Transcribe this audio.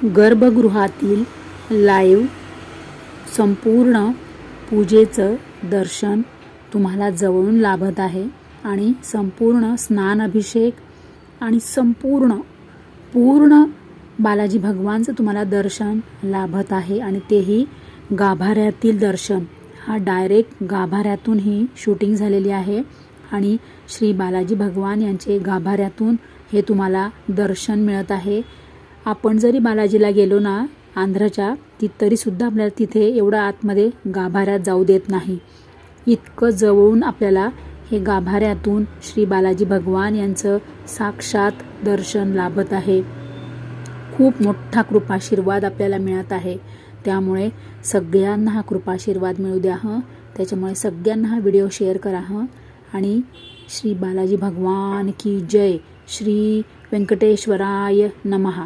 गर्भगृहातील live संपूर्ण पूजेचं दर्शन तुम्हाला जवळून लाभत आहे आणि संपूर्ण स्नान अभिषेक आणि पूर्ण बालाजी भगवानचं तुम्हाला दर्शन लाभत आहे आणि तेही गाभाऱ्यातील दर्शन. हा डायरेक्ट गाभाऱ्यातून ही शूटिंग झालेली आहे आणि श्री बालाजी भगवान यांचे गाभाऱ्यातून हे तुम्हाला दर्शन मिळत आहे. आपण जरी बालाजीला गेलो ना आंध्रच्या तरीसुद्धा आपल्याला तिथे एवढं आतमध्ये गाभाऱ्यात जाऊ देत नाही. इतकं जवळून आपल्याला हे गाभाऱ्यातून श्री बालाजी भगवान यांचं साक्षात दर्शन लाभत आहे. खूप मोठा कृपाशीर्वाद आपल्याला मिळत आहे. त्यामुळे सगळ्यांना हा कृपाशीर्वाद मिळू द्या हं. त्याच्यामुळे सगळ्यांना हा व्हिडिओ शेअर करा हं. आणि श्री बालाजी भगवान की जय. श्री व्यंकटेश्वराय नमः.